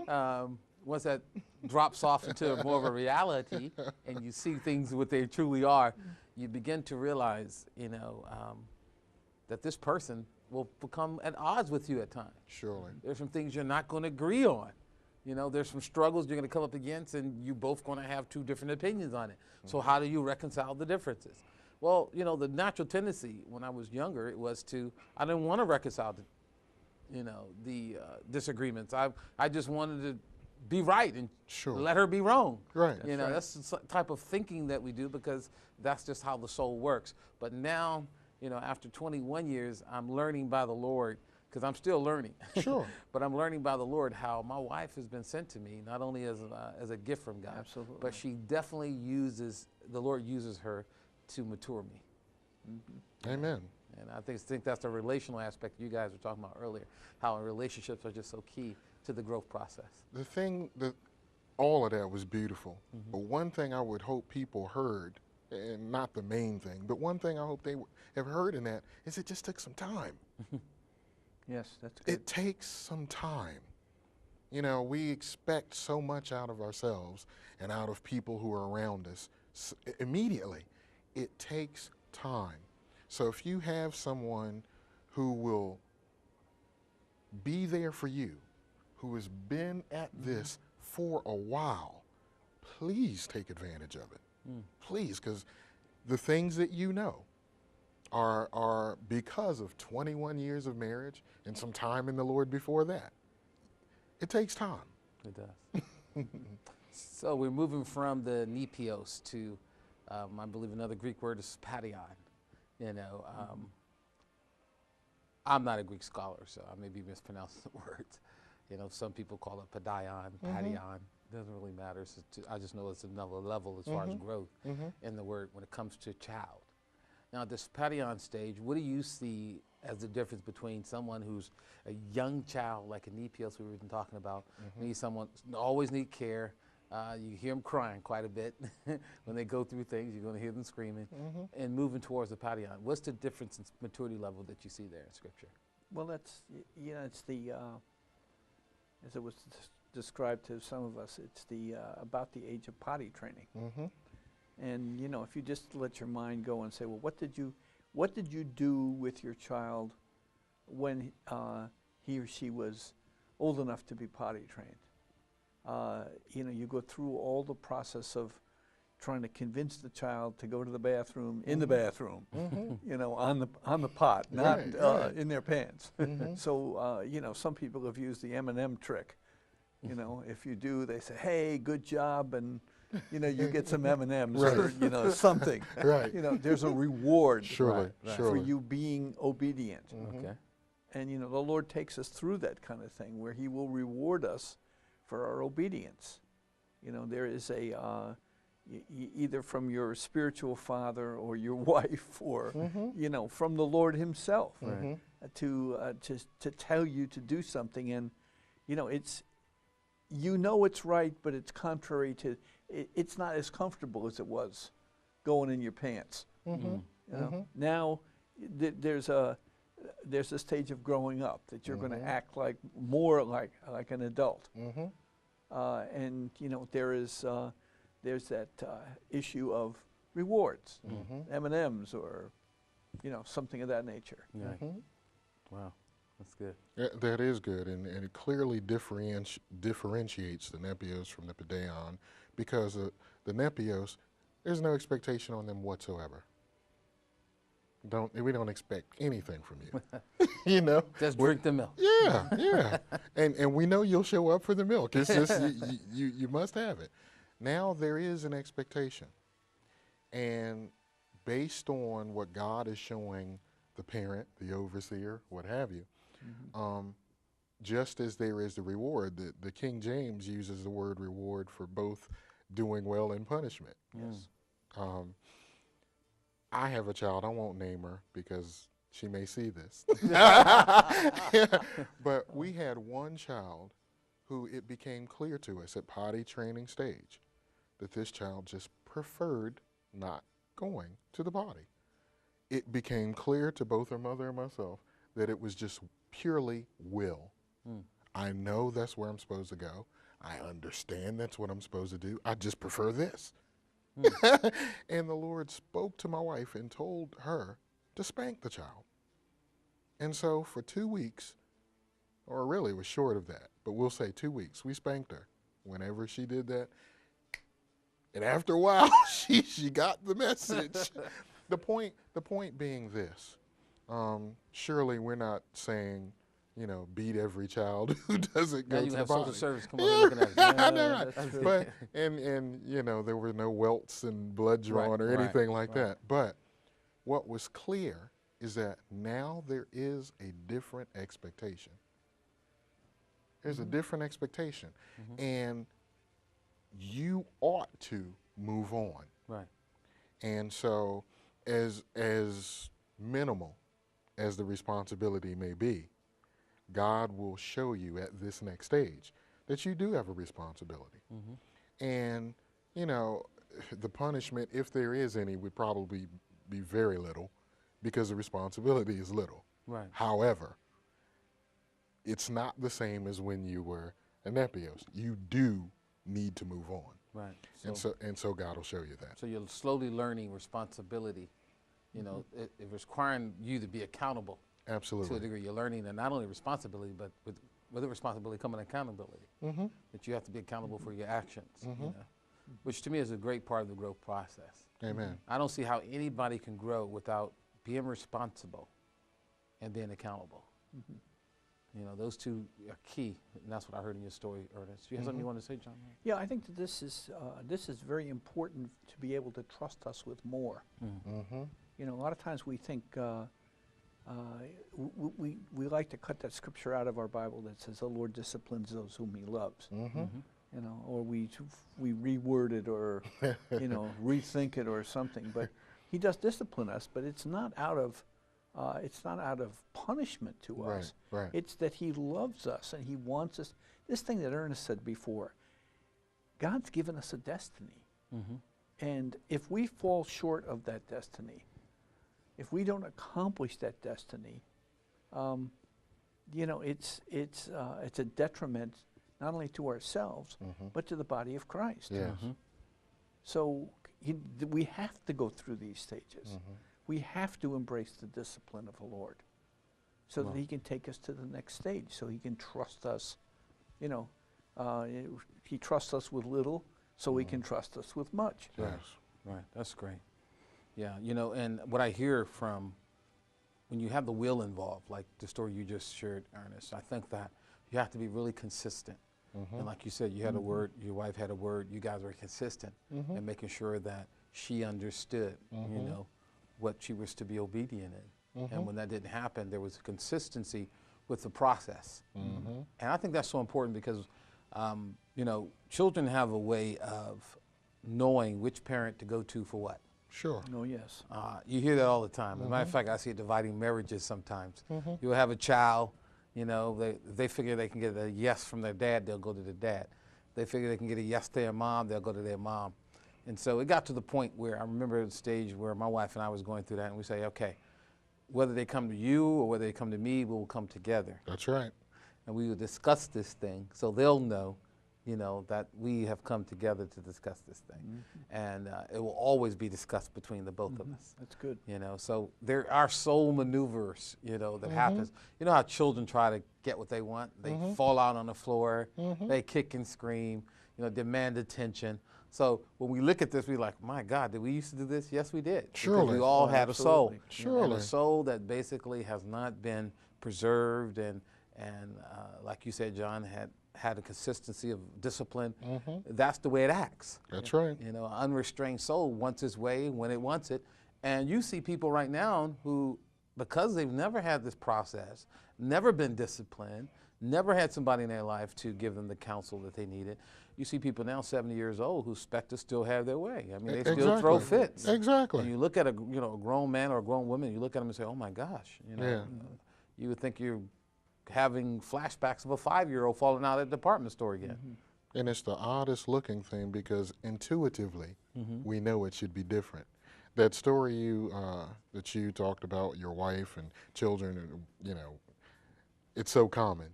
Once that drops off into more of a reality and you see things what they truly are, you begin to realize, that this person will become at odds with you at times. Surely. There's some things you're not going to agree on. There's some struggles you're going to come up against, and you both going to have two different opinions on it. So how do you reconcile the differences? Well, the natural tendency when I was younger, it was I didn't want to reconcile the disagreements. I just wanted to be right and let her be wrong. Right. That's the type of thinking that we do, because that's just how the soul works. But now, after 21 years, I'm learning by the Lord, because I'm still learning. Sure. But I'm learning by the Lord how my wife has been sent to me, not only as a gift from God, Absolutely. but she definitely the Lord uses her to mature me. Mm-hmm. Amen. And I think that's the relational aspect you guys were talking about earlier, how relationships are just so key to the growth process. The thing all of that was beautiful. Mm-hmm. But one thing I would hope people heard, and not the main thing, but one thing I hope they have heard in that is it just took some time. Yes, that's good. It takes some time. We expect so much out of ourselves and out of people who are around us immediately. It takes time. So if you have someone who will be there for you, who has been at this for a while, please take advantage of it. Please, because the things that are because of 21 years of marriage and some time in the Lord before that. It takes time. It does. So we're moving from the nepios to, I believe another Greek word is padion. I'm not a Greek scholar, so I may be mispronouncing the words. Some people call it padion, padion. Doesn't really matter. I just know it's another level as far as growth in the word when it comes to child. Now, at this padion stage, what do you see as the difference between someone who's a young child, like a nepios we were even talking about, needs someone, always need care. You hear them crying quite a bit when they go through things. You're going to hear them screaming, and moving towards the padion. What's the difference in maturity level that you see there in Scripture? Well, that's, it's the, as it was described to some of us, it's the about the age of potty training. And if you just let your mind go and say, well, what did you do with your child when he or she was old enough to be potty trained? You go through all the process of trying to convince the child to go to the bathroom in the bathroom, on the pot, not in their pants. So some people have used the M&M trick. If you do, they say, "Hey, good job," and you get some M&Ms or something. Right. There's a reward Surely. for you being obedient. Okay. And the Lord takes us through that kind of thing where He will reward us for our obedience. There is a either from your spiritual father or your wife or from the Lord Himself to tell you to do something, and it's it's right, but it's contrary to. It's not as comfortable as it was going in your pants. Now there's a stage of growing up that you're going to act more like an adult, and there's that issue of rewards, M&Ms or something of that nature. Wow, that's good. Yeah, that is good, and it clearly differentiates the nepios from the padion, because the nepios, there's no expectation on them whatsoever. We don't expect anything from you. Just drink the milk. Yeah. And we know you'll show up for the milk. It's just you must have it. Now there is an expectation, and based on what God is showing the parent, the overseer, what have you, just as there is the reward, the King James uses the word reward for both doing well and punishment. Yes. I have a child, I won't name her because she may see this. But we had one child who it became clear to us at potty training stage that this child just preferred not going to the potty. It became clear to both her mother and myself that it was just purely will. I know that's where I'm supposed to go. I understand that's what I'm supposed to do. I just prefer this. And the Lord spoke to my wife and told her to spank the child. And so for 2 weeks, or really it was short of that, but we'll say 2 weeks, we spanked her whenever she did that. And after a while, she got the message. The point being this, surely we're not saying, beat every child who doesn't go you to the have body. social service come over looking at it. I know, right. That's true. But and there were no welts and blood drawn or anything like that. But what was clear is that now there is a different expectation. There's a different expectation, and you ought to move on. Right. And so, as minimal as the responsibility may be, God will show you at this next stage that you do have a responsibility. And, the punishment, if there is any, would probably be very little because the responsibility is little. Right. However, it's not the same as when you were a Nepios. You do need to move on. Right. And so God will show you that. So you're slowly learning responsibility. It requiring you to be accountable Absolutely. to a degree. You're learning that not only responsibility, but with the responsibility coming accountability. That you have to be accountable for your actions, which to me is a great part of the growth process. Amen. I don't see how anybody can grow without being responsible and being accountable. Those two are key, and that's what I heard in your story, Ernest. You have something you want to say, John? Yeah, I think that this is very important to be able to trust us with more. A lot of times we think we like to cut that scripture out of our Bible that says the Lord disciplines those whom He loves. Or we reword it or rethink it or something. But He does discipline us, but it's not out of punishment to us. Right. It's that He loves us and He wants us. This thing that Ernest said before, God's given us a destiny. And if we fall short of that destiny, if we don't accomplish that destiny, it's a detriment not only to ourselves, but to the body of Christ. Yes. So we have to go through these stages. We have to embrace the discipline of the Lord so that He can take us to the next stage, so He can trust us. He trusts us with little, so He can trust us with much. Yes. Right, that's great. Yeah, and what I hear from when you have the will involved, like the story you just shared, Ernest, I think that you have to be really consistent. And like you said, you had a word, your wife had a word, you guys were consistent in making sure that she understood, what she was to be obedient in. And when that didn't happen, there was a consistency with the process. And I think that's so important because, children have a way of knowing which parent to go to for what. Sure. Oh, yes. You hear that all the time. As a matter of fact, I see it dividing marriages sometimes. You'll have a child, they figure they can get a yes from their dad, they'll go to the dad. They figure they can get a yes to their mom, they'll go to their mom. And so it got to the point where I remember the stage where my wife and I was going through that, and we say, okay, whether they come to you or whether they come to me, we'll come together. That's right. And we will discuss this thing so they'll know, that we have come together to discuss this thing. And it will always be discussed between the both of us. That's good. So there are soul maneuvers, that happens. You know how children try to get what they want? They fall out on the floor, they kick and scream, demand attention. So when we look at this, we're like, my God, did we used to do this? Yes, we did. Surely. Because we all had a soul. Surely. And a soul that basically has not been preserved and like you said, John, had a consistency of discipline. That's the way it acts. That's right. An unrestrained soul wants its way when it wants it. And you see people right now who, because they've never had this process, never been disciplined, never had somebody in their life to give them the counsel that they needed. You see people now 70 years old who expect to still have their way. I mean, they still throw fits. Exactly. And you look at a grown man or a grown woman, you look at them and say, oh my gosh, you would think you're having flashbacks of a 5-year-old falling out at the department store again. And it's the oddest looking thing because intuitively we know it should be different. That story that you talked about, your wife and children, it's so common.